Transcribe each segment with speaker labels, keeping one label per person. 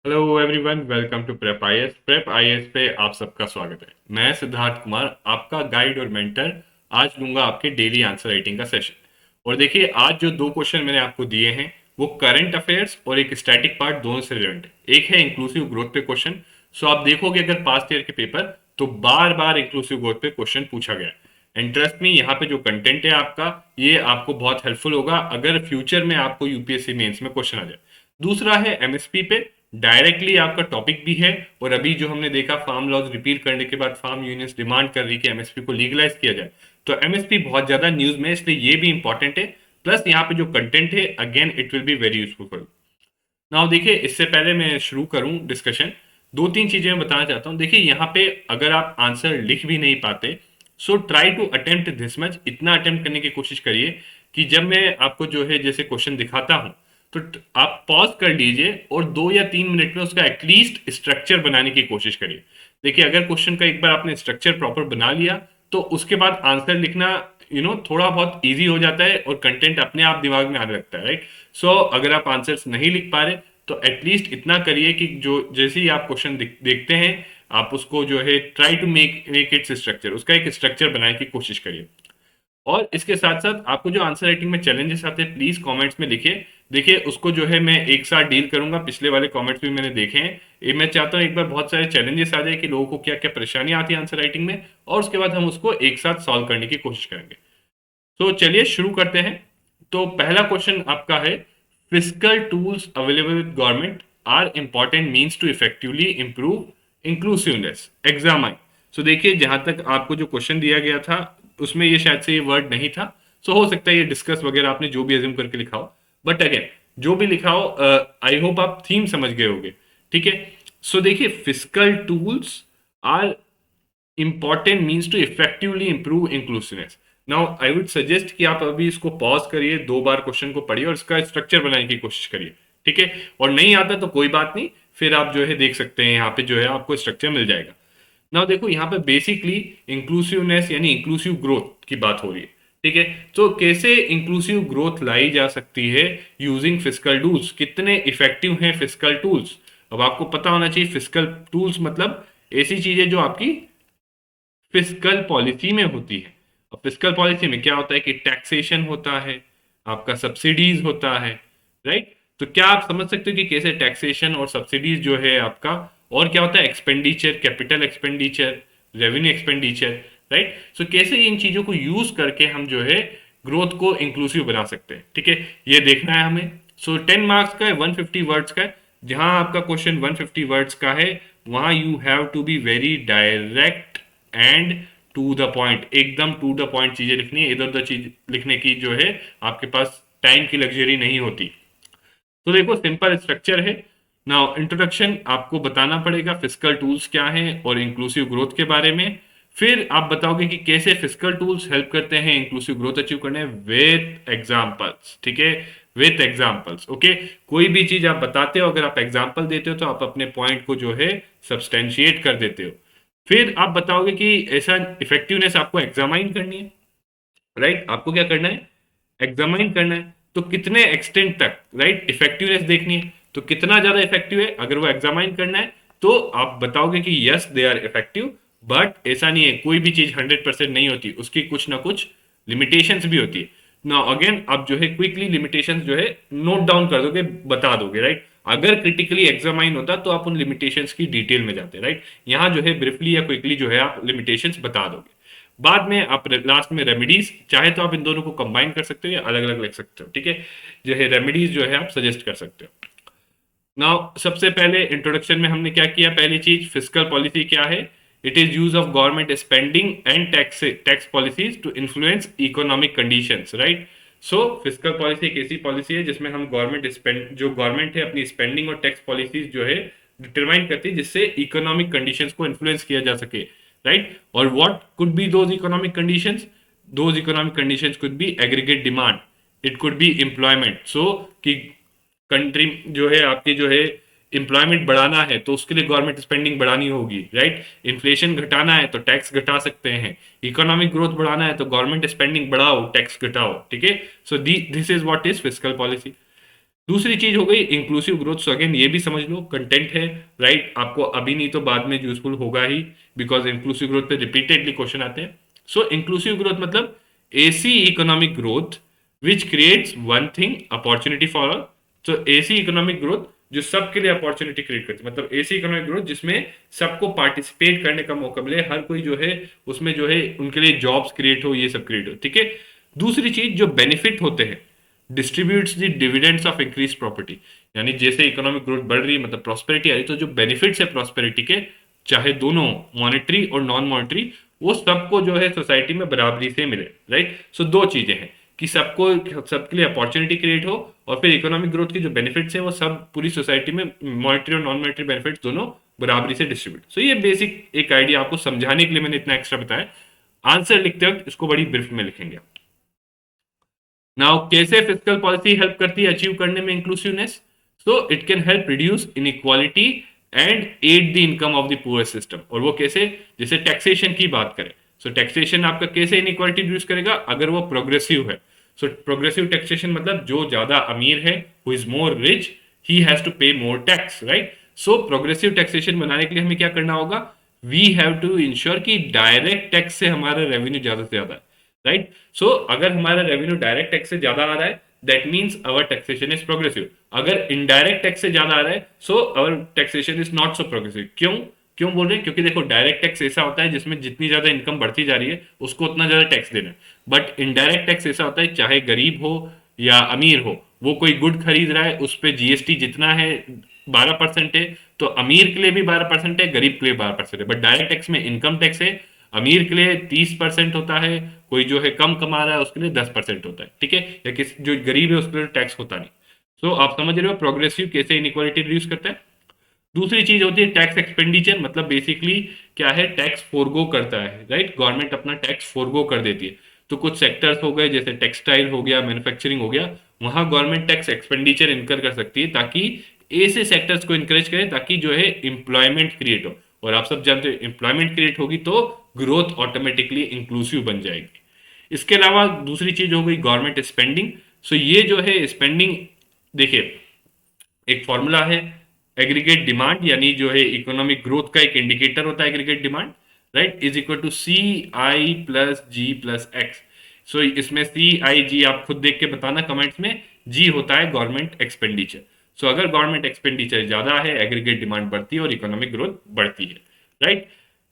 Speaker 1: Hello everyone, welcome to Prep IAS. Prep IAS पे आप सबका स्वागत है। मैं सिद्धार्थ कुमार, आपका गाइड और मेंटर। आज लूंगा आपके डेली आंसर राइटिंग का सेशन। और देखिए, आज जो दो क्वेश्चन मैंने आपको दिए हैं वो करंट अफेयर्स और एक स्टैटिक पार्ट दोनों से रिलेवेंट है। एक है इंक्लूसिव ग्रोथ पे क्वेश्चन। सो आप देखोगे अगर पास्ट ईयर के पेपर तो बार बार इंक्लूसिव ग्रोथ पे क्वेश्चन पूछा गया है। इंटरेस्ट में यहाँ पे जो कंटेंट है आपका, ये आपको बहुत हेल्पफुल होगा अगर फ्यूचर में आपको यूपीएससी मेंस में क्वेश्चन आ जाए। दूसरा है एमएसपी पे। डायरेक्टली आपका टॉपिक भी है। और अभी जो हमने देखा, फार्म लॉज रिपील करने के बाद फार्म यूनियंस डिमांड कर रही कि एमएसपी को लीगलाइज किया जाए। तो एमएसपी बहुत ज्यादा न्यूज में है, इसलिए ये भी इंपॉर्टेंट है। प्लस यहाँ पे जो कंटेंट है, again it will be very useful. Now देखिए, इससे पहले मैं शुरू करूं डिस्कशन, दो तीन चीजें मैं बताना चाहता हूं। देखिए यहाँ पे अगर आप आंसर लिख भी नहीं पाते, so try to attempt this much. इतना अटेम्प्ट करने की कोशिश करिए कि जब मैं आपको जो है जैसे क्वेश्चन दिखाता हूं तो आप पॉज कर लीजिए और 2 या 3 मिनट में उसका एटलीस्ट स्ट्रक्चर बनाने की कोशिश करिए। देखिए, अगर क्वेश्चन का एक बार आपने स्ट्रक्चर प्रॉपर बना लिया तो उसके बाद आंसर लिखना थोड़ा बहुत इजी हो जाता है और कंटेंट अपने आप दिमाग में आने लगता है, राइट। सो अगर आप आंसर्स नहीं लिख पा रहे तो एटलीस्ट इतना करिए कि जो जैसे ही आप क्वेश्चन देखते हैं, आप उसको जो है try to make its structure, उसका एक स्ट्रक्चर बनाने की कोशिश करिए। और इसके साथ साथ आपको जो आंसर राइटिंग में चैलेंजेस आते हैं, प्लीज कमेंट्स में लिखिए। देखिए, उसको जो है मैं एक साथ डील करूंगा। पिछले वाले कमेंट्स भी मैंने देखे हैं। ये मैं चाहता हूँ एक बार बहुत सारे चैलेंजेस आ जाए कि लोगों को क्या क्या परेशानी आती है आंसर राइटिंग में, और उसके बाद हम उसको एक साथ सॉल्व करने की कोशिश करेंगे। तो चलिए शुरू करते हैं। तो पहला क्वेश्चन आपका है, physical tools available with government are important means to effectively improve inclusiveness examine. So देखिए, जहां तक आपको जो क्वेश्चन दिया गया था उसमें ये शायद से ये वर्ड नहीं था। सो हो सकता है ये डिस्कस वगैरह आपने जो भी एज्यूम करके लिखा हो, बट अगेन जो भी लिखा हो, आई होप आप थीम समझ गए होगे। ठीक है। सो देखिए, physical tools are important means to effectively improve inclusiveness. Now I would suggest कि आप अभी इसको पॉज करिए, 2 बार क्वेश्चन को पढ़िए और इसका स्ट्रक्चर बनाने की कोशिश करिए। ठीक है। और नहीं आता तो कोई बात नहीं, फिर आप जो है देख सकते हैं, यहाँ पे जो है आपको स्ट्रक्चर मिल जाएगा। नाउ देखो, यहाँ पे बेसिकली इंक्लूसिवनेस यानी इंक्लूसिव ग्रोथ की बात हो रही है। ठीक है। तो कैसे इंक्लूसिव ग्रोथ लाई जा सकती है यूजिंग फिजिकल टूल्स, कितने इफेक्टिव हैं फिजिकल टूल्स। अब आपको पता होना चाहिए फिजिकल टूल्स मतलब ऐसी चीजें जो आपकी फिस्कल पॉलिसी में होती है। और फिस्कल पॉलिसी में क्या होता है कि टैक्सेशन होता है, आपका सब्सिडीज होता है, राइट। तो क्या आप समझ सकते हो कि कैसे टैक्सेशन और सब्सिडीज जो है आपका, और क्या होता है expenditure, capital expenditure, revenue expenditure, right. So कैसे इन चीजों को यूज करके हम जो है ग्रोथ को इंक्लूसिव बना सकते हैं। ठीक है, ये देखना है हमें। सो 10 मार्क्स का है, 150 वर्ड्स का है। जहां आपका क्वेश्चन 150 वर्ड्स का है, वहां you have to be very direct and to the point. एकदम टू द पॉइंट चीजें लिखनी है। इधर उधर चीज लिखने की जो है आपके पास टाइम की लग्जरी नहीं होती। तो देखो, सिंपल स्ट्रक्चर है। नाउ इंट्रोडक्शन आपको बताना पड़ेगा फिजिकल टूल्स क्या हैं और इंक्लूसिव ग्रोथ के बारे में। फिर आप बताओगे कि कैसे फिजिकल टूल्स हेल्प करते हैं इंक्लूसिव ग्रोथ अचीव करने विथ एग्जांपल्स। ठीक है, विथ एग्जांपल्स। ओके, कोई भी चीज आप बताते हो, अगर आप एग्जांपल देते हो तो आप अपने पॉइंट को जो है सब्सटेंशिएट कर देते हो। फिर आप बताओगे कि ऐसा इफेक्टिवनेस आपको एग्जामाइन करनी है, राइट। आपको क्या करना है, एग्जामाइन करना है। तो कितने एक्सटेंट तक, राइट, इफेक्टिवनेस देखनी है। तो कितना ज्यादा इफेक्टिव है, अगर वो एग्जामाइन करना है तो आप बताओगे कि yes they are effective. But ऐसा नहीं है, कोई भी चीज 100% नहीं होती, उसकी कुछ ना कुछ लिमिटेशंस भी होती है। ना अगेन आप जो है क्विकली लिमिटेशंस जो है नोट डाउन कर दोगे, बता दोगे, राइट। अगर क्रिटिकली एग्जामाइन होता तो आप उन लिमिटेशंस की डिटेल में जाते, राइट। यहाँ जो है ब्रीफली या क्विकली जो है आप लिमिटेशंस बता दोगे। बाद में आप लास्ट में रेमेडीज, चाहे तो आप इन दोनों को कंबाइन कर सकते हो या अलग अलग लिख सकते हो। ठीक है, जो है रेमेडीज जो है आप सजेस्ट कर सकते हो। नाउ सबसे पहले इंट्रोडक्शन में हमने क्या किया, पहली चीज फिजिकल पॉलिसी क्या है। It is use of government spending and tax policies to influence economic conditions, right. So physical policy एक ऐसी पॉलिसी है जिसमें हम गवर्नमेंट है अपनी स्पेंडिंग और टैक्स पॉलिसीज जो है डिटरमाइन करती है, जिससे इकोनॉमिक कंडीशंस को इन्फ्लुएंस किया जा सके, राइट। और what could be those economic conditions, those economic conditions could be aggregate demand, it could be employment. So कि कंट्री जो है आपकी जो है एम्प्लॉयमेंट बढ़ाना है तो उसके लिए गवर्नमेंट स्पेंडिंग बढ़ानी होगी, राइट। इन्फ्लेशन घटाना है तो टैक्स घटा सकते हैं। इकोनॉमिक ग्रोथ बढ़ाना है तो गवर्नमेंट स्पेंडिंग बढ़ाओ, टैक्स घटाओ। ठीक है, सो this is what is physical policy. दूसरी चीज हो गई इंक्लूसिव ग्रोथ। सो अगेन ये भी समझ लो कंटेंट है, राइट, आपको अभी नहीं तो बाद में यूजफुल होगा ही, बिकॉज इंक्लूसिव ग्रोथ पे रिपीटेडली क्वेश्चन आते हैं। सो इंक्लूसिव ग्रोथ मतलब ऐसी economic growth which creates one thing opportunity for all. तो ऐसी इकोनॉमिक ग्रोथ जो सबके लिए अपॉर्चुनिटी क्रिएट करती है, मतलब ऐसी इकोनॉमिक ग्रोथ जिसमें सबको पार्टिसिपेट करने का मौका मिले, हर कोई जो है उसमें जो है उनके लिए जॉब्स क्रिएट हो, ये सब क्रिएट हो, ठीक है। दूसरी चीज जो बेनिफिट होते हैं, distributes the dividends of increase property, यानी जैसे इकोनॉमिक ग्रोथ बढ़ रही है मतलब प्रॉस्पेरिटी आ रही है, तो जो बेनिफिट्स है प्रॉस्पेरिटी के, चाहे दोनों मॉनेटरी और नॉन मॉनेटरी, वो सबको जो है सोसाइटी में बराबरी से मिले, राइट। सो दो चीजें हैं कि सबको, सबके लिए अपॉर्चुनिटी क्रिएट हो, और फिर इकोनॉमिक ग्रोथ के जो बेनिफिट्स हैं वो सब पूरी सोसाइटी में मॉनेटरी और नॉन मॉनेटरी बेनिफिट्स दोनों बराबरी से डिस्ट्रीब्यूट। सो ये बेसिक एक आइडिया आपको समझाने के लिए मैंने इतना एक्स्ट्रा बताया। आंसर लिखते वक्त इसको बड़ी ब्रीफ में लिखेंगे। नाउ कैसे फिस्कल पॉलिसी हेल्प करती है अचीव करने में inclusiveness? So it can help reduce inequality and aid the income of the poor system. और वो कैसे? जैसे टैक्सेशन की बात करें, सो टैक्सेशन आपका कैसे इनइक्वालिटी रिड्यूस करेगा? अगर वो प्रोग्रेसिव है। सो प्रोग्रेसिव टैक्सेशन मतलब जो ज्यादा अमीर है, who is more rich, he has to pay more tax, right. So progressive taxation बनाने के लिए हमें क्या करना होगा? वी हैव टू इंश्योर कि डायरेक्ट टैक्स से हमारा रेवेन्यू ज्यादा से ज्यादा है, राइट। सो अगर हमारा रेवेन्यू डायरेक्ट टैक्स से ज्यादा आ रहा है, that means our taxation is progressive. अगर इनडायरेक्ट टैक्स से ज्यादा आ रहा है, so our taxation is not so progressive. क्यों क्यों बोल रहे हैं? क्योंकि देखो डायरेक्ट टैक्स ऐसा होता है जिसमें जितनी ज्यादा इनकम बढ़ती जा रही है उसको उतना ज्यादा टैक्स देना है। बट इनडायरेक्ट टैक्स ऐसा होता है, चाहे गरीब हो या अमीर हो, वो कोई गुड खरीद रहा है, उस पर जीएसटी जितना है 12% है, तो अमीर के लिए भी 12% है, गरीब के लिए 12% है। बट डायरेक्ट टैक्स में इनकम टैक्स है, अमीर के लिए 30% होता है, कोई जो है कम कमा रहा है उसके लिए 10% होता है, ठीक है। या किस जो गरीब है उसके लिए टैक्स होता नहीं। सो आप समझ रहे हो प्रोग्रेसिव कैसे इनइक्वालिटी रिड्यूस करता है। दूसरी चीज होती है टैक्स एक्सपेंडिचर, मतलब बेसिकली क्या है? टैक्स फोरगो करता है, राइट। गवर्नमेंट अपना टैक्स फोरगो कर देती है। तो कुछ सेक्टर्स हो गए जैसे टेक्सटाइल हो गया, मैन्युफैक्चरिंग हो गया, वहां गवर्नमेंट टैक्स एक्सपेंडिचर इनकर कर सकती है, ताकि ऐसे सेक्टर्स को इंकरेज करें ताकि जो है एम्प्लॉयमेंट क्रिएट हो। और आप सब जानते हो एम्प्लॉयमेंट क्रिएट होगी तो ग्रोथ ऑटोमेटिकली इंक्लूसिव बन जाएगी। इसके अलावा दूसरी चीज हो गई गवर्नमेंट स्पेंडिंग। सो ये जो है स्पेंडिंग, देखिए एक फॉर्मूला है एग्रीगेट डिमांड, यानी जो है इकोनॉमिक ग्रोथ का एक इंडिकेटर होता है aggregate demand, right, is equal to C I plus G plus X. So इसमें सी आई जी आप खुद देख के बताना कमेंट्स में। जी होता है गवर्नमेंट एक्सपेंडिचर। सो अगर गवर्नमेंट एक्सपेंडिचर ज्यादा है, एग्रीगेट डिमांड बढ़ती है और इकोनॉमिक ग्रोथ बढ़ती है, right.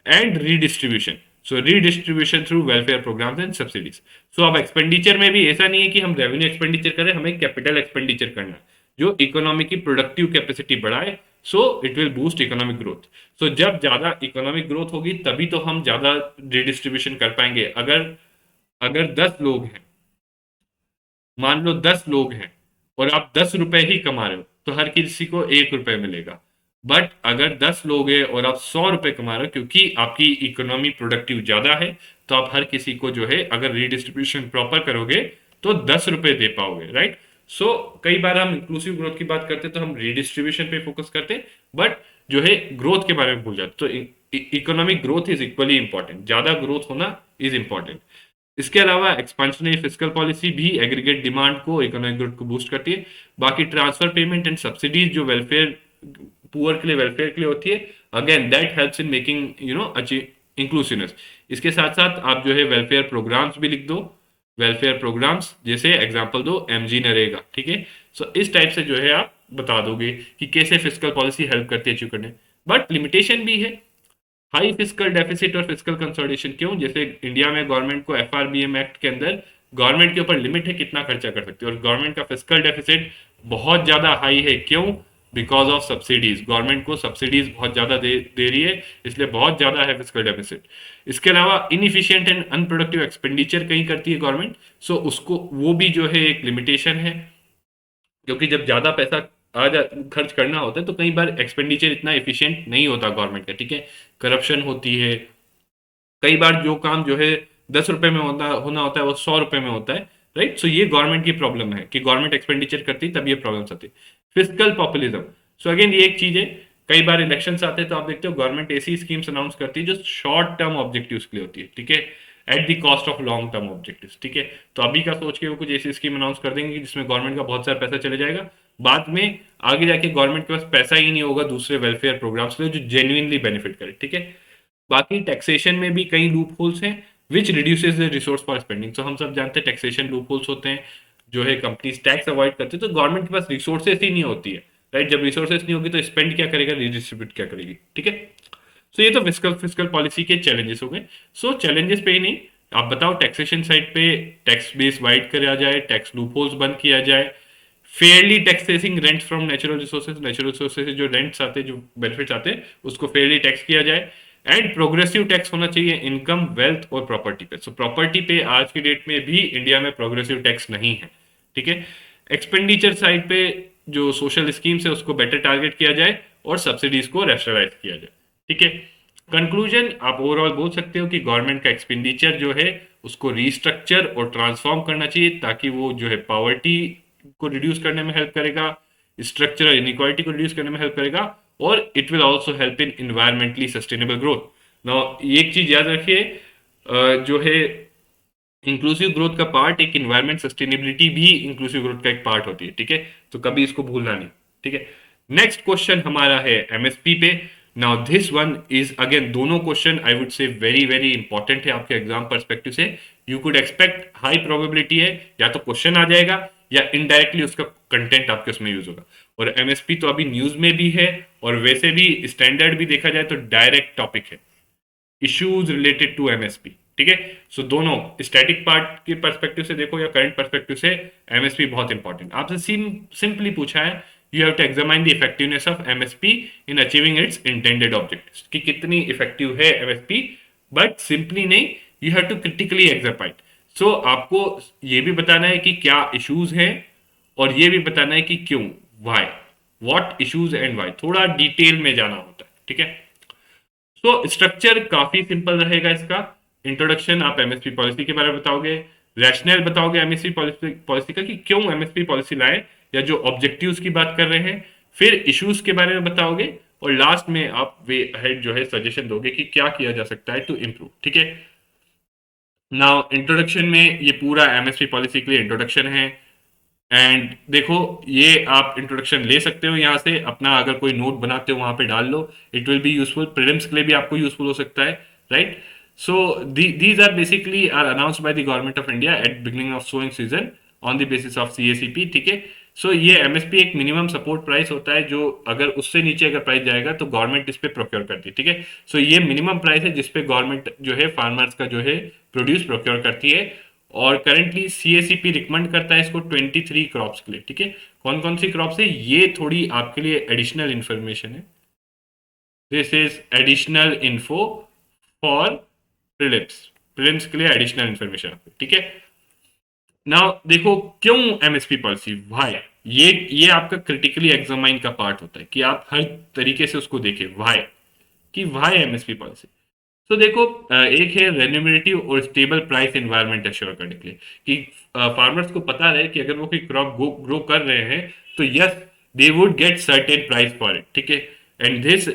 Speaker 1: And redistribution, so redistribution through welfare programmes and subsidies. So अब एक्सपेंडिचर में भी ऐसा नहीं है कि हम रेवेन्यू एक्सपेंडिचर करें, हमें कैपिटल एक्सपेंडिचर करना है जो इकोनॉमी की प्रोडक्टिव कैपेसिटी बढ़ाए। So it will boost economic growth. So जब ज्यादा इकोनॉमिक ग्रोथ होगी तभी तो हम ज्यादा रिडिस्ट्रीब्यूशन कर पाएंगे। अगर अगर 10 लोग हैं, मान लो 10 लोग हैं, और आप 10 रुपए ही कमा रहे हो, तो हर किसी को 1 रुपए मिलेगा। बट अगर 10 लोग हैं और आप 100 रुपए कमा रहे हो, क्योंकि आपकी इकोनॉमी प्रोडक्टिव ज्यादा है, तो आप हर किसी को जो है अगर रीडिस्ट्रीब्यूशन प्रॉपर करोगे तो 10 रुपए दे पाओगे, राइट। सो कई बार हम इंक्लूसिव ग्रोथ की बात करते हैं तो हम रीडिस्ट्रीब्यूशन पे फोकस करते हैं, बट जो है ग्रोथ के बारे में भूल जाते। तो economic growth is equally important, ज्यादा ग्रोथ होना इज इंपॉर्टेंट। इसके अलावा एक्सपांशनरी फिस्कल पॉलिसी भी एग्रीगेट डिमांड को, इकोनॉमिक ग्रोथ को बूस्ट करती है। बाकी ट्रांसफर पेमेंट एंड सब्सिडीज जो वेलफेयर, पुअर के लिए वेलफेयर के लिए होती है, again that helps in making achieve inclusiveness. इसके साथ साथ आप जो है वेलफेयर प्रोग्राम्स भी लिख दो, वेलफेयर प्रोग्राम्स जैसे एग्जांपल दो एमजी नरेगा, ठीक है। सो इस टाइप से जो है आप बता दोगे कि कैसे फिस्कल पॉलिसी हेल्प करती है अचीव करने। बट लिमिटेशन भी है, हाई फिस्कल डेफिसिट और फिस्कल कंसोलिडेशन। क्यों? जैसे इंडिया में गवर्नमेंट को एफआरबीएम एक्ट के अंदर गवर्नमेंट के ऊपर लिमिट है कितना खर्चा कर सकती है, और गवर्नमेंट का फिस्कल डेफिसिट बहुत ज्यादा हाई है। क्यों? बिकॉज ऑफ सब्सिडीज, गवर्नमेंट को सब्सिडीज बहुत ज्यादा दे रही है, इसलिए बहुत ज्यादा है फिस्कल डेफिसिट। इसके अलावा इनइफिशिएंट एंड अनप्रोडक्टिव एक्सपेंडिचर कहीं करती है गवर्नमेंट, सो उसको वो भी जो है एक लिमिटेशन है, क्योंकि जब ज्यादा पैसा आ जा खर्च करना होता है तो कई बार एक्सपेंडिचर इतना एफिशिएंट नहीं होता गवर्नमेंट का, ठीक है। करप्शन होती है, कई बार जो काम जो है 10 रुपए में होना होता है वो 100 रुपए में होता है, राइट। सो ये गवर्नमेंट की प्रॉब्लम है कि गवर्नमेंट एक्सपेंडिचर करती है तब ये प्रॉब्लम्स आती है। फिजिकल पॉपुलिज्म, सो अगेन ये एक चीज है, कई बार इलेक्शन आते हैं तो आप देखते हो गवर्नमेंट ऐसी स्कीम्स अनाउंस करती है जो शॉर्ट टर्म ऑब्जेक्टिव्स के लिए होती है, ठीक है, at the cost of long term objectives, ठीक है। तो अभी का सोच के वो कुछ ऐसी स्कीम अनाउंस कर देंगे जिसमें गवर्नमेंट का बहुत सारा पैसा चले जाएगा, बाद में आगे जाके गवर्नमेंट के पास पैसा ही नहीं होगा दूसरे वेलफेयर प्रोग्राम्स के लिए जो जेन्युइनली बेनिफिट करे, ठीक है। बाकी टैक्सेशन में भी कई लूप होल्स हैं which reduces the resource for spending. तो हम सब जानते हैं टैक्सेशन लूप होल्स होते हैं, जो है कंपनीज टैक्स अवॉइड करती है तो गवर्नमेंट के पास रिसोर्सेस ही नहीं होती है, राइट। जब रिसोर्सेस नहीं होगी तो स्पेंड क्या करेगा, रिडिस्ट्रीब्यूट क्या करेगी, ठीक है। सो ये तो फिस्कल फिस्कल पॉलिसी के चैलेंजेस हो गए। सो चैलेंजेस पे ही नहीं, आप बताओ टैक्सेशन साइड पे टैक्स बेस वाइड किया जाए, टैक्स लूप होल्स बंद किया जाए, fairly taxing rent from natural resources से जो रेंट्स आते हैं, जो बेनिफिट्स आते हैं, उसको फेयरली टैक्स किया जाए, एंड प्रोग्रेसिव टैक्स होना चाहिए इनकम, वेल्थ और प्रॉपर्टी पे। सो प्रॉपर्टी पे आज की डेट में भी इंडिया में प्रोग्रेसिव टैक्स नहीं है, ठीक है। एक्सपेंडिचर साइड पे जो सोशल स्कीम्स है उसको बेटर टारगेट किया जाए और सब्सिडीज को रैशनलाइज किया जाए, ठीक है। कंक्लूजन आप ओवरऑल बोल सकते हो कि गवर्नमेंट का एक्सपेंडिचर जो है उसको रीस्ट्रक्चर और ट्रांसफॉर्म करना चाहिए ताकि वो जो है पॉवर्टी को रिड्यूस करने में हेल्प करेगा, स्ट्रक्चरल इनइक्वालिटी को रिड्यूस करने में हेल्प करेगा, और it will also help in environmentally sustainable growth. Now एक चीज याद रखिए, जो है इंक्लूसिव ग्रोथ का पार्ट एक इन्वायरमेंट सस्टेनेबिलिटी भी इंक्लूसिव ग्रोथ का एक पार्ट होती है, ठीक है। तो कभी इसको भूलना नहीं, ठीक है। नेक्स्ट क्वेश्चन हमारा है एमएसपी पे। Now this one is again, दोनों question I would say very very important है आपके एग्जाम परस्पेक्टिव से। You could expect high probability है या तो क्वेश्चन आ जाएगा या इनडायरेक्टली उसका कंटेंट आपके उसमें यूज होगा। और एमएसपी तो अभी न्यूज में भी है और वैसे भी स्टैंडर्ड भी देखा जाए तो डायरेक्ट टॉपिक है, इश्यूज रिलेटेड टू एमएसपी, ठीक है। सो दोनों स्टैटिक पार्ट के पर्सपेक्टिव से देखो या करंट पर्सपेक्टिव से, एमएसपी बहुत इंपॉर्टेंट। आपसे सिंपली पूछा है, you have to examine the effectiveness of MSP in achieving its intended objectives, कि कितनी इफेक्टिव है एमएसपी, बट सिंपली नहीं, you have to critically examine. So आपको ये भी बताना है कि क्या इश्यूज हैं और ये भी बताना है कि क्यों, why, what issues and why, थोड़ा डिटेल में जाना होता है, ठीक है। सो स्ट्रक्चर काफी सिंपल रहेगा इसका। इंट्रोडक्शन, आप एमएसपी पॉलिसी के बारे में बताओगे, रैशनल बताओगे एमएसपी पॉलिसी का कि क्यों एमएसपी पॉलिसी लाए या जो ऑब्जेक्टिव्स की बात कर रहे हैं, फिर इश्यूज के बारे में बताओगे, और लास्ट में आप वे हेड जो है सजेशन दोगे कि क्या किया जा सकता है टू इम्प्रूव, ठीक है। नाउ इंट्रोडक्शन में ये पूरा एमएसपी पॉलिसी के लिए इंट्रोडक्शन है। एंड देखो, ये आप इंट्रोडक्शन ले सकते हो यहाँ से, अपना अगर कोई नोट बनाते हो वहां पे डाल लो, it will be useful, prelims के लिए भी आपको यूजफुल हो सकता है, right. So these are basically are announced by the government of India at beginning of sowing season on the basis of CACP, ठीक है। सो ये एमएसपी एक मिनिमम सपोर्ट प्राइस होता है, जो अगर उससे नीचे अगर प्राइस जाएगा तो गवर्नमेंट इस पे प्रोक्योर करती है, ठीक है। सो ये मिनिमम प्राइस है जिसपे गवर्नमेंट जो है फार्मर्स का जो है प्रोड्यूस प्रोक्योर करती है, और करेंटली सीएसीपी रिकमेंड करता है इसको 23 क्रॉप्स के लिए, ठीक है। कौन कौन सी क्रॉप्स है ये थोड़ी आपके लिए एडिशनल इंफॉर्मेशन है, this is additional info for prelims, prelims के लिए एडिशनल इंफॉर्मेशन, ठीक है। नाउ देखो, क्यों एमएसपी पॉलिसी, व्हाई, ये आपका क्रिटिकली एग्जामाइन का पार्ट होता है कि आप हर तरीके से उसको देखें, व्हाई, कि व्हाई एमएसपी पॉलिसी। तो देखो, एक है रेन्यूमरेटिव और स्टेबल प्राइस एनवायरनमेंट एश्योर करने के लिए, कि फार्मर्स को पता रहे कि अगर वो कोई क्रॉप ग्रो कर रहे हैं तो yes they would get certain price for it, ठीक है। एंड दिस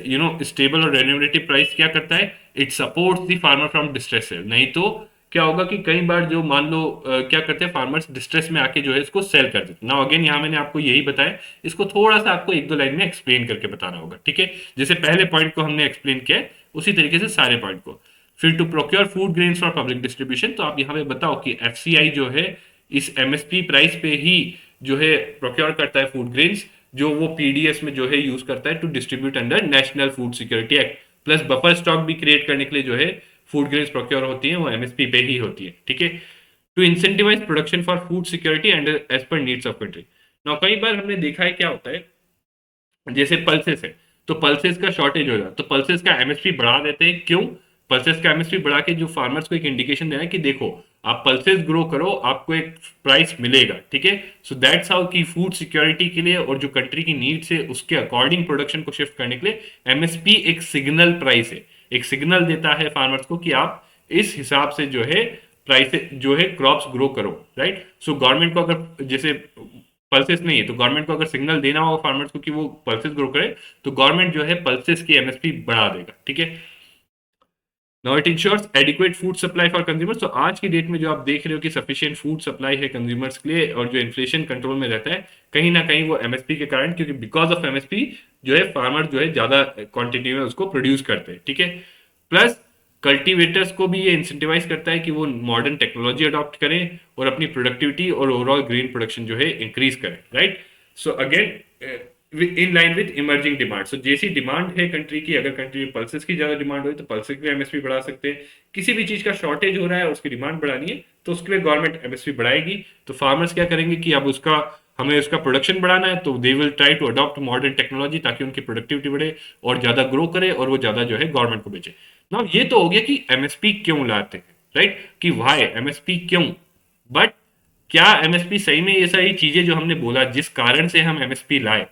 Speaker 1: स्टेबल और रेन्यूमरेटिव प्राइस क्या करता है, it supports the farmer from distress cell. नहीं तो क्या होगा कि कई बार जो मान लो क्या करते हैं फार्मर्स, डिस्ट्रेस में आके जो है इसको सेल कर देते हैं। नाउ अगेन यहाँ मैंने आपको यही बताया, इसको थोड़ा सा आपको एक दो लाइन में एक्सप्लेन करके बताना होगा, ठीक है। जैसे पहले पॉइंट को हमने एक्सप्लेन किया है उसी तरीके से सारे पॉइंट को। फिर to procure food grains for public distribution, तो आप यहाँ पे बताओ कि एफसीआई जो है इस एमएसपी प्राइस पे ही जो है प्रोक्योर करता है फूड ग्रेन्स, जो वो पीडीएस में जो है यूज करता है to distribute under National Food Security Act, plus buffer stock भी क्रिएट करने के लिए जो है फूड ग्रेन्स प्रोक्योर होती है वो एमएसपी पे ही होती है, ठीक है। To incentivise production for food security and as per needs of country. Now कई बार हमने देखा है क्या होता है, जैसे पल्सेस है तो पल्सेस का शॉर्टेज हो जाता है तो पल्सेस का एमएसपी बढ़ा देते हैं, क्यों, पल्सेस का एमएसपी बढ़ा के जो फार्मर्स को एक इंडिकेशन देना है कि देखो आप पल्सेस ग्रो करो आपको एक प्राइस मिलेगा, ठीक है। सो दैट्स हाउ की फूड सिक्योरिटी के लिए और जो कंट्री की नीड्स है उसके अकॉर्डिंग प्रोडक्शन को शिफ्ट करने के लिए एमएसपी एक सिग्नल प्राइस है, एक सिग्नल देता है फार्मर्स को कि आप इस हिसाब से जो है प्राइस जो है क्रॉप्स ग्रो करो, राइट। सो गवर्नमेंट को अगर जैसे पल्सेस नहीं है तो गवर्नमेंट को अगर सिग्नल देना होगा फार्मर्स को कि वो पल्सेस ग्रो करे तो गवर्नमेंट जो है पल्सेस की एमएसपी बढ़ा देगा, ठीक है। Now it ensures adequate food supply for consumers. तो आज की डेट में जो आप देख रहे हो कि सफिशिएंट फूड सप्लाई है कंज्यूमर्स के लिए और जो इन्फ्लेशन कंट्रोल में रहता है, कहीं ना कहीं वो एमएसपी के कारण, क्योंकि बिकॉज ऑफ एमएसपी जो है फार्मर जो है ज्यादा क्वांटिटी में उसको प्रोड्यूस करते हैं, ठीक है। प्लस कल्टीवेटर्स को भी ये इंसेंटिवाइज करता है कि वो मॉडर्न टेक्नोलॉजी अडॉप्ट करें और अपनी प्रोडक्टिविटी और ओवरऑल ग्रीन प्रोडक्शन जो है इंक्रीज करें, right. So again in line with emerging demand. So जैसी डिमांड है कंट्री की, अगर कंट्री में पल्सेस की ज्यादा डिमांड हो तो पल्सेस की एमएसपी बढ़ा सकते हैं। किसी भी चीज का शॉर्टेज हो रहा है और उसकी डिमांड बढ़ानी है तो उसके लिए गवर्नमेंट एमएसपी बढ़ाएगी। तो फार्मर्स क्या करेंगे कि अब उसका हमें उसका प्रोडक्शन बढ़ाना है, तो they will try to adopt modern technology ताकि उनकी प्रोडक्टिविटी बढ़े और ज्यादा ग्रो करे और वो ज्यादा जो है गवर्नमेंट को बेचे। ना ये तो हो गया कि एमएसपी क्यों लाते हैं, राइट, कि वाई एमएसपी क्यों। बट क्या एमएसपी सही में ये सारी चीजें जो हमने बोला जिस कारण से हम एमएसपी लाए,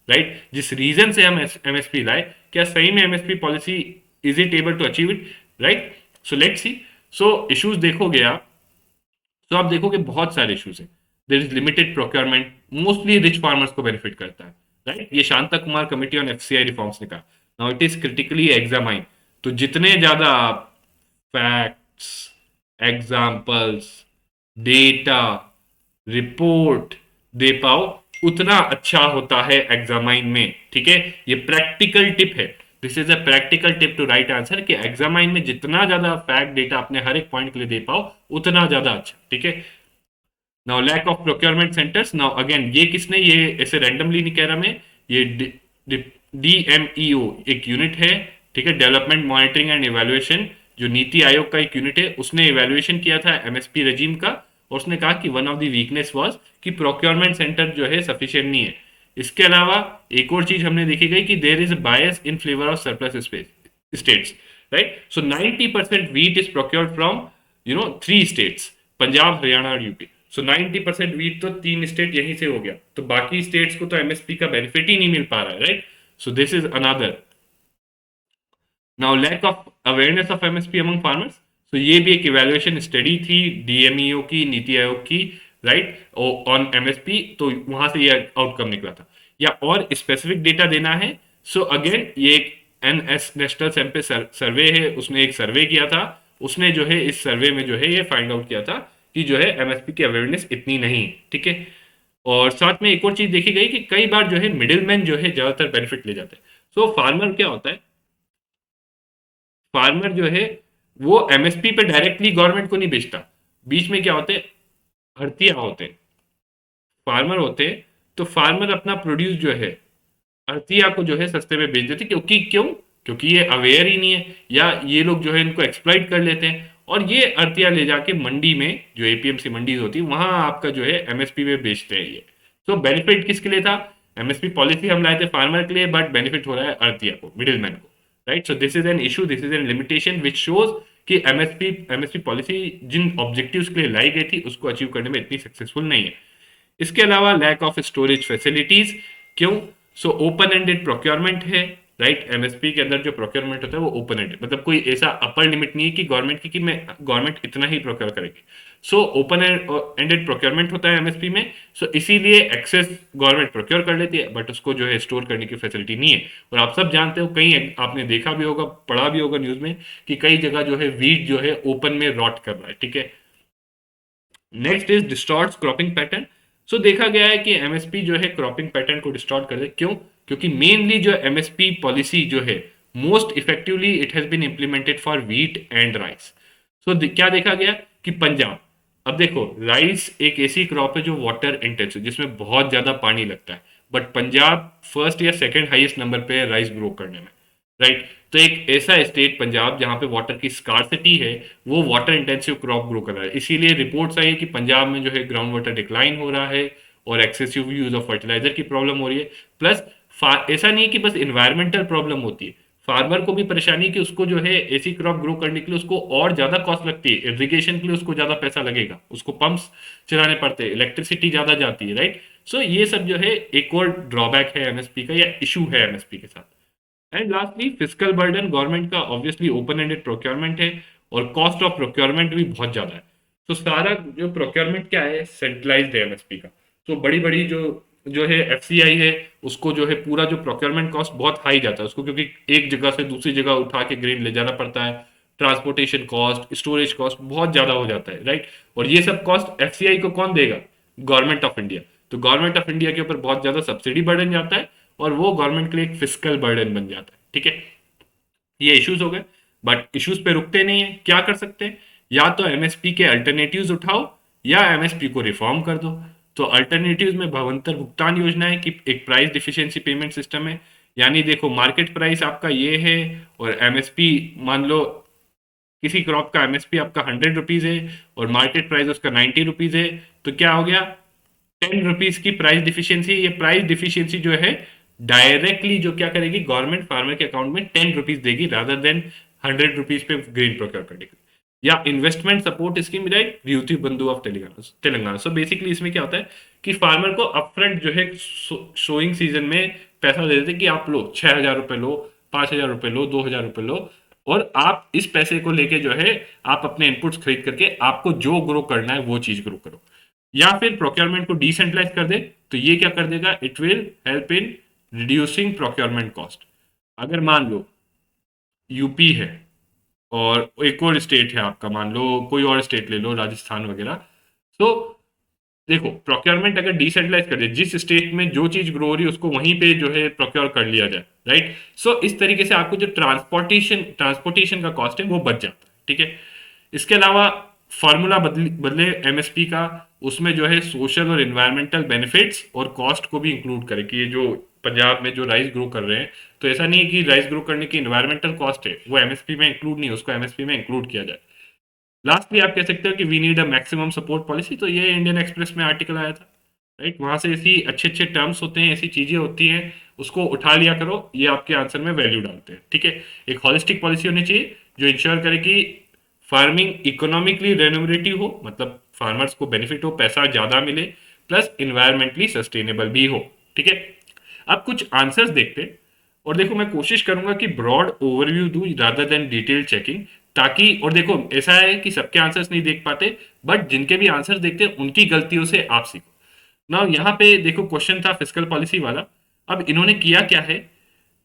Speaker 1: राइट, जिस रीजन से हम एमएसपी लाए, क्या सही में MSP policy is it able to achieve it, right. So let's see. So issues देखोगे आप, तो आप देखोगे बहुत सारे इश्यूज हैं। There is limited procurement, mostly rich farmers को बेनिफिट करता है, राइट। ये Shanta Kumar committee on FCI reforms ने कहा। Now it is critically examine. तो जितने ज्यादा आप फैक्ट्स, एग्जाम्पल्स, डेटा, रिपोर्ट दे पाओ उतना अच्छा होता है एग्जामाइन में, ठीक है। ये प्रैक्टिकल टिप है, this is a practical tip to write answer, कि एग्जामाइन में जितना ज्यादा फैक्ट डेटा अपने हर एक पॉइंट के लिए दे पाओ उतना ज्यादा अच्छा, ठीक है। Now lack of procurement centres. Now again ये किसने, ये ऐसे रैंडमली नहीं कह रहा मैं, ये डीएमईओ एक यूनिट है, ठीक है, डेवलपमेंट मॉनिटरिंग एंड इवेल्युएशन, जो नीति आयोग का एक यूनिट है, उसने इवेल्युएशन किया था एमएसपी रेजिम का और उसने कहा कि one of the weakness was कि प्रोक्योरमेंट सेंटर जो है सफिशिएंट नहीं है। इसके अलावा एक और चीज हमने देखी गई कि there is bias in favour of surplus states, right. So 90% wheat is procured from 3 states, Punjab, Haryana और यूपी। सो 90% wheat तो 3 स्टेट यहीं से हो गया, तो बाकी स्टेट्स को तो एमएसपी का बेनिफिट ही नहीं मिल पा रहा है, right. So this is another. Now lack of awareness of MSP among farmers. तो ये भी एक इवेल्युएशन स्टडी थी डीएमईओ की, नीति आयोग की, राइट, ऑन एमएसपी। तो वहां से ये आउटकम निकला था, या और स्पेसिफिक डेटा देना है। सो अगेन ये एक एनएस नेशनल सैंपल सर्वे है, उसने एक सर्वे किया था, उसने जो है इस सर्वे में जो है ये फाइंड आउट किया था कि जो है एमएसपी की अवेयरनेस इतनी नहीं, ठीक है। और साथ में एक और चीज देखी गई कि कई बार जो है मिडिल मैन जो है ज्यादातर बेनिफिट ले जाते हैं। सो फार्मर क्या होता है, फार्मर जो है वो एमएसपी पे डायरेक्टली गवर्नमेंट को नहीं बेचता, बीच में क्या होते हैं, भर्तियां होते हैं, फार्मर होते हैं। तो फार्मर अपना प्रोड्यूस जो है अर्तिया को जो है सस्ते में बेच देते, क्योंकि क्यों, क्योंकि ये अवेयर ही नहीं है, या ये लोग जो है इनको एक्सप्लॉइट कर लेते हैं और ये अर्तिया ले जाके मंडी में, जो एपीएमसी मंडीज होती है, वहां आपका जो है एमएसपी में बेचते हैं ये। तो बेनिफिट किसके लिए था, एमएसपी पॉलिसी हम लाए थे फार्मर के लिए, बट बेनिफिट हो रहा है अर्तिया को, मिडिलमैन को, right. So this is an issue, this is an limitation which shows कि एमएसपी पॉलिसी जिन ऑब्जेक्टिव्स के लिए लाई गई थी उसको अचीव करने में इतनी सक्सेसफुल नहीं है। इसके अलावा लैक ऑफ स्टोरेज फैसिलिटीज, क्यों, सो ओपन एंडेड प्रोक्योरमेंट है, राइट। एमएसपी के अंदर जो प्रोक्योरमेंट होता है वो ओपन एंडेड, मतलब कोई ऐसा अपर लिमिट नहीं है कि गवर्नमेंट की, कि मैं गवर्नमेंट इतना ही प्रोक्योर करेगी। सो ओपन एंडेड प्रोक्योरमेंट होता है एमएसपी में। सो इसीलिए एक्सेस गवर्नमेंट प्रोक्योर कर लेती है, बट उसको जो है स्टोर करने की फैसिलिटी नहीं है। और आप सब जानते हो, कहीं आपने देखा भी होगा, पढ़ा भी होगा न्यूज में, कि कई जगह जो है वीट जो है ओपन में रॉट कर रहा है, ठीक है। Next is distorts cropping pattern. So देखा गया है कि एमएसपी जो है क्रॉपिंग पैटर्न को डिस्टॉर्ट कर दे, क्यों, क्योंकि मेनली जो एमएसपी पॉलिसी जो है most effectively it has been implemented for wheat and rice. So क्या देखा गया कि पंजाब, अब देखो राइस एक ऐसी क्रॉप है जो वाटर इंटेंसिव, जिसमें बहुत ज्यादा पानी लगता है, बट पंजाब फर्स्ट या सेकंड हाईएस्ट नंबर पे है राइस ग्रो करने में, राइट। तो एक ऐसा स्टेट पंजाब जहां पे वाटर की स्कार्सिटी है, वो वाटर इंटेंसिव क्रॉप ग्रो कर रहा है, इसीलिए रिपोर्ट्स आई है कि पंजाब में जो है ग्राउंड वाटर डिक्लाइन हो रहा है और एक्सेसिव यूज ऑफ फर्टिलाइजर की प्रॉब्लम हो रही है। प्लस ऐसा नहीं है कि बस इन्वायरमेंटल प्रॉब्लम होती है, फार्मर को भी परेशानी है कि उसको जो है ऐसी क्रॉप ग्रो करने के लिए उसको और ज्यादा कॉस्ट लगती है, इरिगेशन के लिए उसको ज्यादा पैसा लगेगा, उसको पंप्स चलाने पड़ते हैं, इलेक्ट्रिसिटी ज्यादा जाती है, राइट। सो ये सब जो है एक और ड्रॉबैक है एमएसपी का, या इशू है एमएसपी के साथ। And lastly physical burden, government का ऑब्वियसली ओपन एंडेड प्रोक्योरमेंट है और कॉस्ट ऑफ प्रोक्योरमेंट भी बहुत ज्यादा है। तो सारा जो प्रोक्योरमेंट क्या है, सेंट्रलाइज्ड है एमएसपी का। तो बड़ी बड़ी जो जो है एफसीआई है, उसको जो है पूरा जो प्रोक्योरमेंट कॉस्ट बहुत हाई जाता है उसको, क्योंकि एक जगह से दूसरी जगह उठा के ग्रेन ले जाना पड़ता है, ट्रांसपोर्टेशन कॉस्ट, स्टोरेज कॉस्ट बहुत ज्यादा हो जाता है, राइट। और ये सब कॉस्ट एफसीआई को कौन देगा? Government of India. तो गवर्नमेंट ऑफ इंडिया के ऊपर बहुत ज्यादा सब्सिडी बर्डन जाता है और वो गवर्नमेंट के लिए एक फिस्कल बर्डन बन जाता है, ठीक है। ये इश्यूज हो गए, बट इश्यूज पे रुकते नहीं है। क्या कर सकते हैं? या तो एमएसपी के अल्टरनेटिव्स उठाओ या एमएसपी को रिफॉर्म कर दो। तो अल्टरनेटिव्स में भवंतर भुगतान योजना है कि एक प्राइस डिफिशियंसी पेमेंट सिस्टम है, यानी देखो मार्केट प्राइस आपका ये है और एमएसपी मान लो किसी क्रॉप का एमएसपी आपका 100 रुपीज है और मार्केट प्राइस उसका 90 रुपीज है, तो क्या हो गया? 10 रुपीज की प्राइस डिफिशियंसी। ये प्राइस डिफिशियंसी जो है डायरेक्टली जो क्या करेगी, गवर्नमेंट फार्मर के अकाउंट में 10 रुपीज देगी रादर देन 100 रुपीज पे ग्रेन प्रोक्योर करेगी। या investment support scheme, right, UT बंधु ऑफ तेलंगाना। सो बेसिकली इसमें क्या होता है कि फार्मर को अपफ्रंट जो है सोइंग सीजन में पैसा दे देते कि आप लो 6,000 रुपए लो, 5,000 रुपए लो, 2,000 रुपए लो, और आप इस पैसे को लेके जो है आप अपने इनपुट्स खरीद करके आपको जो ग्रो करना है वो चीज ग्रो करो। या फिर प्रोक्योरमेंट को डिसेंट्रलाइज कर दे, तो ये क्या कर देगा? It will help in reducing procurement cost. अगर मान लो यूपी है और एक और स्टेट है आपका, मान लो कोई और स्टेट ले लो, राजस्थान वगैरह, तो देखो प्रोक्योरमेंट अगर डिसेंट्रलाइज कर दे, जिस स्टेट में जो चीज ग्रो हो रही है उसको वहीं पे जो है प्रोक्योर कर लिया जाए, राइट। सो इस तरीके से आपको जो ट्रांसपोर्टेशन का कॉस्ट है वो बच जाता है, ठीक है। इसके अलावा फॉर्मूला बदले एमएसपी का, उसमें जो है सोशल और इन्वायरमेंटल बेनिफिट्स और कॉस्ट को भी इंक्लूड करे कि ये जो पंजाब में जो राइस ग्रो कर रहे हैं, तो ऐसा नहीं है कि राइस ग्रो करने की इन्वायरमेंटल कॉस्ट है वो एमएसपी में इंक्लूड नहीं, उसको एमएसपी में इंक्लूड किया जाए। लास्टली आप कह सकते हो कि we need a maximum support policy, तो ये इंडियन एक्सप्रेस में आर्टिकल आया था, राइट। वहां से ऐसी अच्छे अच्छे टर्म्स होते हैं, ऐसी चीजें होती हैं, उसको उठा लिया करो, ये आपके आंसर में वैल्यू डालते हैं, ठीक है। एक हॉलिस्टिक पॉलिसी होनी चाहिए जो इंश्योर करे कि फार्मिंग इकोनॉमिकली रेन्यूमरेटिव हो, मतलब फार्मर्स को बेनिफिट हो, पैसा ज्यादा मिले, प्लस इन्वायरमेंटली सस्टेनेबल भी हो, ठीक है। अब कुछ आंसर्स देखते हैं, और देखो मैं कोशिश करूंगा कि ब्रॉड ओवरव्यू दूं रादर देन डिटेल चेकिंग, ताकि, और देखो ऐसा है कि सबके आंसर्स नहीं देख पाते, बट जिनके भी आंसर्स देखते हैं उनकी गलतियों से आप सीखो ना। यहाँ पे देखो क्वेश्चन था फिस्कल पॉलिसी वाला। अब इन्होंने किया क्या है,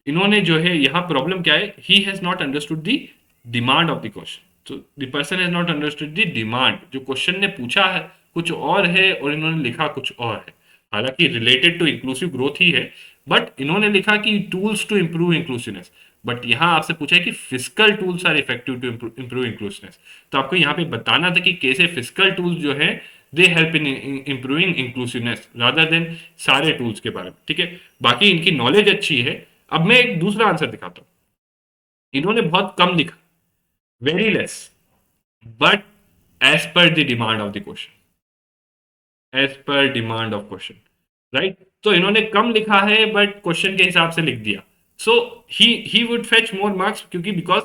Speaker 1: इन्होंने जो है यहाँ प्रॉब्लम क्या है, he has not understood the demand of the question. तो the person has not understood the demand, जो क्वेश्चन ने पूछा है कुछ और है और इन्होंने लिखा कुछ और है। हालांकि रिलेटेड टू इंक्लूसिव ग्रोथ ही है, बट इन्होंने लिखा कि tools to improve inclusiveness, but यहाँ आपसे पूछा है कि physical tools are effective to improve inclusiveness. तो आपको यहाँ पे बताना था कि कैसे फिजिकल टूल्स जो है they help in improving inclusiveness rather than सारे टूल्स के बारे में, ठीक है। बाकी इनकी नॉलेज अच्छी है। अब मैं एक दूसरा आंसर दिखाता हूँ। इन्होंने बहुत कम लिखा, very less, but as per the demand of the question, as per demand of question, right. तो इन्होंने कम लिखा है बट क्वेश्चन के हिसाब से लिख दिया, so he would fetch more marks, क्योंकि because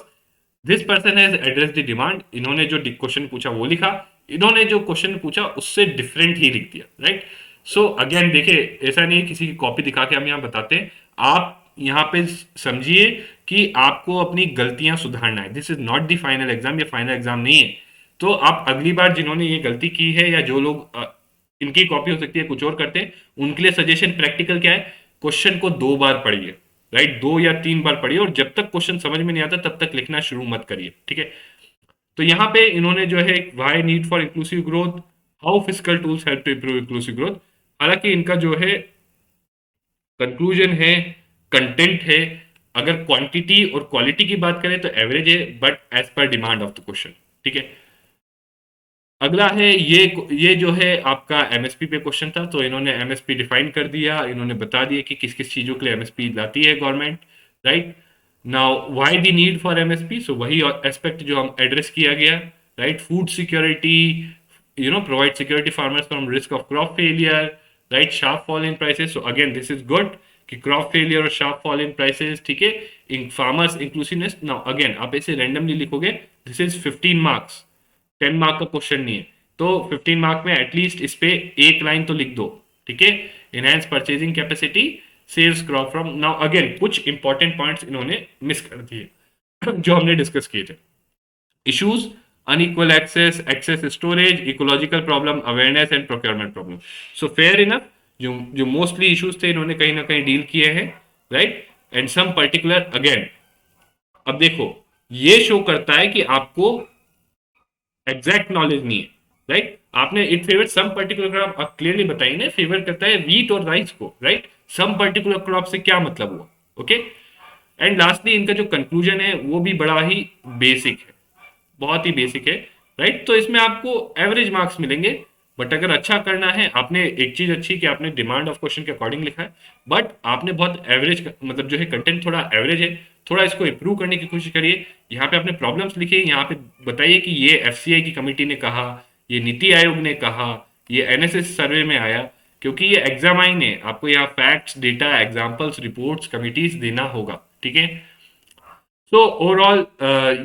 Speaker 1: this person has address the demand. इन्होंने जो क्वेश्चन पूछा वो लिखा, इन्होंने जो क्वेश्चन पूछा उससे डिफरेंट ही लिख दिया, राइट। सो अगेन देखिए, ऐसा नहीं है किसी की कॉपी दिखा के हम यहाँ बताते हैं, आप यहाँ पे समझिए कि आपको अपनी गलतियां सुधारना है। This is not the final exam, ये फाइनल एग्जाम नहीं है। तो आप अगली बार जिन्होंने ये गलती की है या जो लोग इनकी कॉपी हो सकती है कुछ और करते हैं, उनके लिए सजेशन प्रैक्टिकल क्या है, क्वेश्चन को 2 बार पढ़िए, राइट, 2 या 3 बार पढ़िए, और जब तक क्वेश्चन समझ में नहीं आता तब तक लिखना शुरू मत करिए, ठीक है। तो यहाँ पे इन्होंने जो है why need for inclusive growth, how physical tools help to improve inclusive growth, हालांकि इनका जो है कंक्लूजन है, कंटेंट है, अगर क्वांटिटी और क्वालिटी की बात करें तो एवरेज है, but as per demand of the question, ठीक है। अगला है ये जो है आपका एमएसपी पे क्वेश्चन था, तो इन्होंने एमएसपी डिफाइन कर दिया, इन्होंने बता दिया कि किस किस चीजों के लिए एमएसपी लाती है government, right. Now why the need for MSP, so वही एस्पेक्ट जो हम एड्रेस किया गया, right. Food security, provide security farmers from risk of crop failure, right. Sharp fall in prices, so again this is good कि crop failure और sharp fall in prices, ठीक है। In farmers inclusiveness, now again आप ऐसे randomly लिखोगे, this is 15 marks, 10 mark का question नहीं है, तो 15 मार्क में एटलीस्ट इस पे एक लाइन तो लिख दो, ठीक है। Enhance purchasing capacity, saves crop from, now again कुछ इंपॉर्टेंट पॉइंट्स इन्होंने मिस कर दिए जो हमने डिस्कस किए थे। Issues, unequal access, access storage, ecological problem, awareness and procurement problem. So fair enough, जो मोस्टली इश्यूज थे इन्होंने कहीं ना कहीं डील किए हैं, right. And some particular, again अब देखो ये शो करता है कि आपको एग्जैक्ट नॉलेज नहीं है, राइट। आपने it favour some particular crop, आप क्लियरली बताइए ना, फेवर करता है वीट और राइस को, राइट। सम पर्टिकुलर क्रॉप से क्या मतलब हुआ, ओके। एंड लास्टली इनका जो कंक्लूजन है वो भी बड़ा ही बेसिक है, बहुत ही बेसिक है, राइट। तो इसमें आपको एवरेज मार्क्स मिलेंगे, बट अगर अच्छा करना है, आपने एक चीज अच्छी कि आपने डिमांड ऑफ क्वेश्चन के अकॉर्डिंग लिखा है, बट आपने बहुत एवरेज मतलब जो है कंटेंट थोड़ा एवरेज है, थोड़ा इसको इंप्रूव करने की कोशिश करिए। यहाँ पे आपने प्रॉब्लम्स लिखे, यहाँ पे बताइए कि ये एफसीआई की कमेटी ने कहा, ये नीति आयोग ने कहा, ये एनएसएस सर्वे में आया, क्योंकि ये एग्जाम आई ने आपको यहाँ facts, data, examples, reports, committees देना होगा, ठीक है। सो ओवरऑल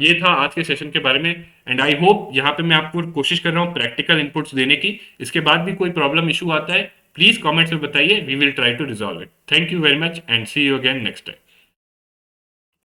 Speaker 1: ये था आज के सेशन के बारे में, एंड आई होप यहाँ पे मैं आपको कोशिश कर रहा हूँ प्रैक्टिकल इनपुट्स देने की। इसके बाद भी कोई प्रॉब्लम इशू आता है, प्लीज कमेंट्स में बताइए, we will try to resolve it. Thank you very much and see you again next time.